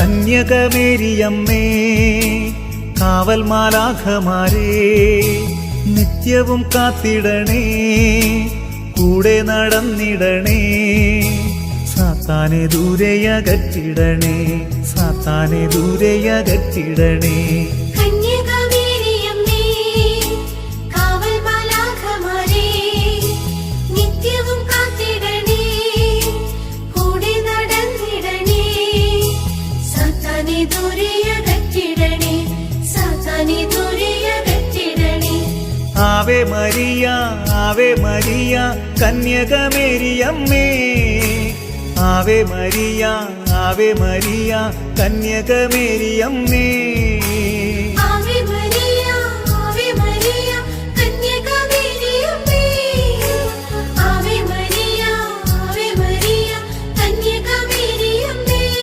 കന്യകമേരിയമ്മേ കാവൽ മാലാഖമാരേ നിത്യവും കാത്തിടണേ കൂടെ നടന്നിടണേ സാത്താനെ ദൂരെയകറ്റിടണേ സാത്താനെ ദൂരെയകറ്റിടണേ Ave Maria Ave Maria കന്യകമേരിയമ്മേ Ave Maria Ave Maria കന്യകമേരിയമ്മേ